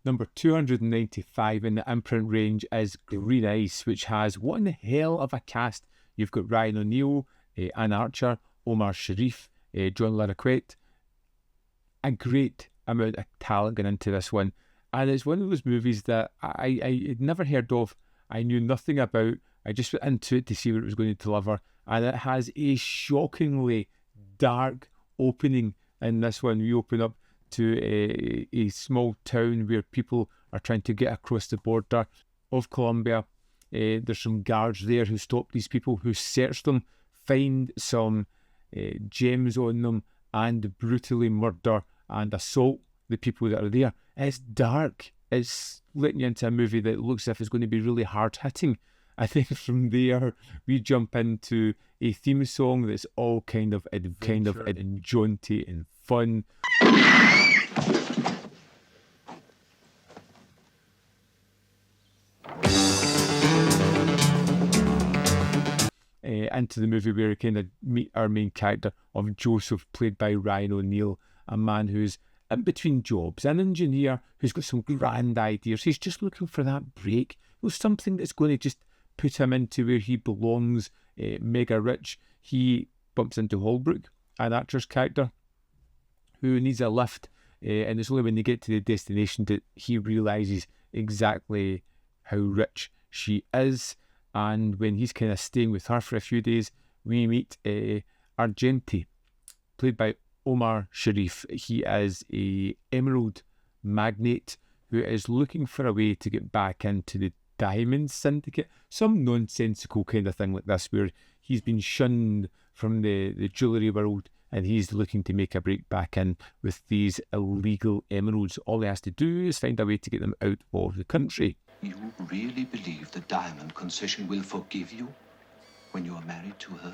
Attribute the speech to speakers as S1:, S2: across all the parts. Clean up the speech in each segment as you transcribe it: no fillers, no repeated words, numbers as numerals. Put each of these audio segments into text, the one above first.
S1: Number 295 in the Imprint range is Green Ice, which has one hell of a cast. You've got Ryan O'Neill, Anne Archer, Omar Sharif, John Larroquette. A great amount of talent going into this one. And it's one of those movies that I had never heard of. I knew nothing about. I just went into it to see what it was going to deliver. And it has a shockingly dark opening in this one. We open up to a small town where people are trying to get across the border of Colombia. There's some guards there who stop these people, who search them, find some gems on them, and brutally murder and assault the people that are there. It's dark. It's letting you into a movie that looks as if it's going to be really hard-hitting. I think from there we jump into a theme song that's all kind of jaunty and fun. Into the movie where we kind of meet our main character of Joseph, played by Ryan O'Neill, a man who's in between jobs, an engineer who's got some grand ideas. He's just looking for that break. There's something that's going to just put him into where he belongs, mega rich. He bumps into Holbrook, an actor's character, who needs a lift, and it's only when they get to the destination that he realises exactly how rich she is. And when he's kind of staying with her for a few days, we meet Argenti, played by Omar Sharif. He is a emerald magnate who is looking for a way to get back into the diamond syndicate. Some nonsensical kind of thing like this, where he's been shunned from the jewellery world and he's looking to make a break back in with these illegal emeralds. All he has to do is find a way to get them out of the country.
S2: You really believe the diamond concession will forgive you when you are married to her?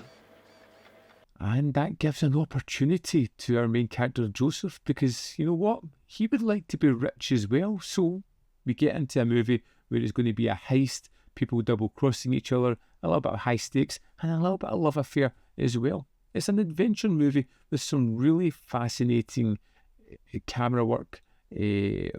S1: And that gives an opportunity to our main character, Joseph, because you know what? He would like to be rich as well. So we get into a movie where it's going to be a heist, people double-crossing each other, a little bit of high stakes, and a little bit of love affair as well. It's an adventure movie with some really fascinating camera work,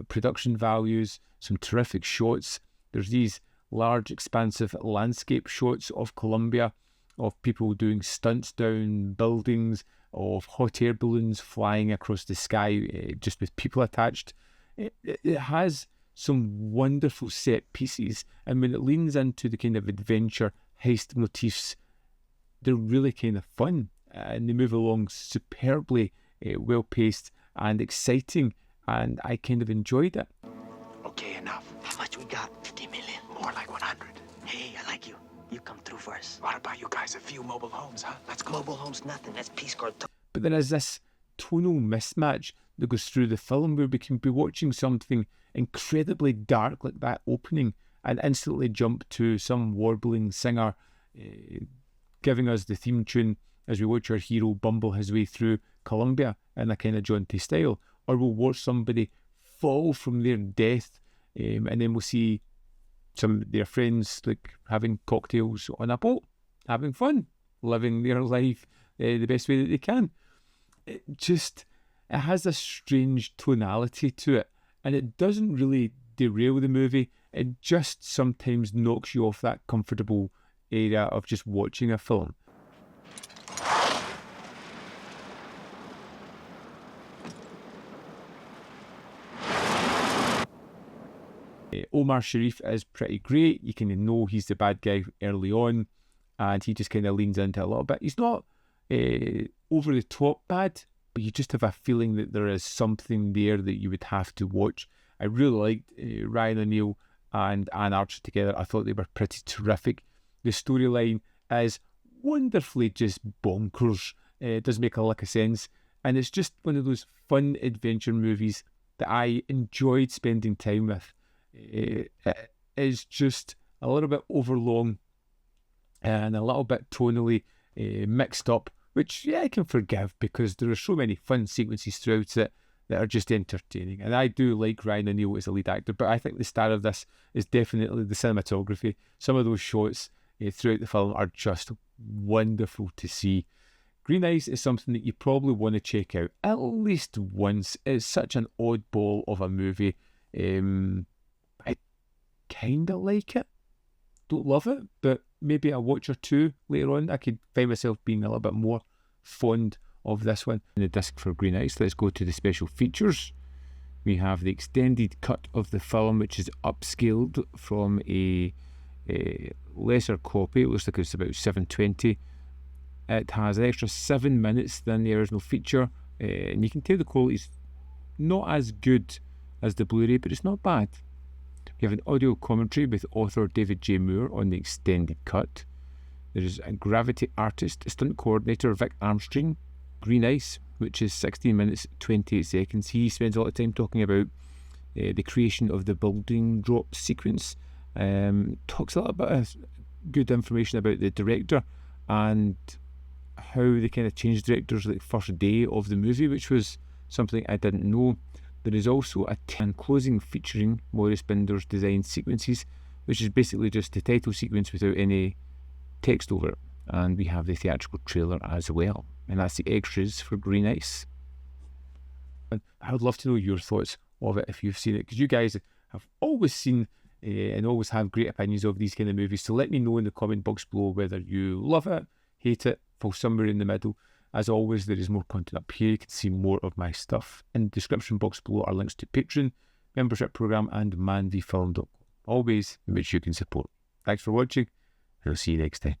S1: production values, some terrific shots. There's these large, expansive landscape shots of Colombia, of people doing stunts down buildings, of hot air balloons flying across the sky, just with people attached. It has some wonderful set pieces, and when it leans into the kind of adventure heist motifs, they're really kind of fun, and they move along superbly, well paced and exciting, and I kind of enjoyed it.
S3: Okay, enough. How much we got? 50 million. More like 100. Hey, I like you. You come through first. What about you guys? A few mobile homes, huh? Let's go. Mobile homes, nothing. That's Peace Corps.
S1: But there is this tonal mismatch that goes through the film where we can be watching something incredibly dark like that opening and instantly jump to some warbling singer giving us the theme tune as we watch our hero bumble his way through Colombia in a kind of jaunty style. Or we'll watch somebody fall from their death, and then we'll see some of their friends like having cocktails on a boat, having fun, living their life the best way that they can. It has a strange tonality to it, and it doesn't really derail the movie. It just sometimes knocks you off that comfortable area of just watching a film. Omar Sharif is pretty great. You kind of know he's the bad guy early on, and he just kind of leans into it a little bit. He's not over the top bad, but you just have a feeling that there is something there that you would have to watch. I really liked Ryan O'Neill and Anne Archer together. I thought they were pretty terrific. The storyline is wonderfully just bonkers. It does make a lick of sense, and it's just one of those fun adventure movies that I enjoyed spending time with. It is just a little bit overlong and a little bit tonally mixed up, which I can forgive because there are so many fun sequences throughout it that are just entertaining. And I do like Ryan O'Neill as a lead actor, but I think the star of this is definitely the cinematography. Some of those shots throughout the film are just wonderful to see. Green Ice is something that you probably want to check out at least once. It's such an oddball of a movie. I kind of like it. Don't love it, but maybe a watch or two later on, I could find myself being a little bit more fond of this one. In the disc for Green Ice, let's go to the special features. We have the extended cut of the film, which is upscaled from a lesser copy. It looks like it's about 720. It has an extra 7 minutes than the original feature, and you can tell the quality's not as good as the Blu-ray, but it's not bad. We have an audio commentary with author David J. Moore on the extended cut. There is a gravity artist, stunt coordinator Vic Armstrong, Green Ice, which is 16 minutes 28 seconds. He spends a lot of time talking about the creation of the building drop sequence. Talks a lot about good information about the director and how they kind of changed directors like first day of the movie, which was something I didn't know. There is also a closing featuring Maurice Binder's design sequences, which is basically just the title sequence without any text over it. And we have the theatrical trailer as well. And that's the extras for Green Ice. And I would love to know your thoughts of it if you've seen it, because you guys have always seen and always have great opinions of these kind of movies. So let me know in the comment box below whether you love it, hate it, fall somewhere in the middle. As always, there is more content up here. You can see more of my stuff. In the description box below are links to Patreon, membership program, and manvfilm.com. Always in which you can support. Thanks for watching, and I'll see you next time.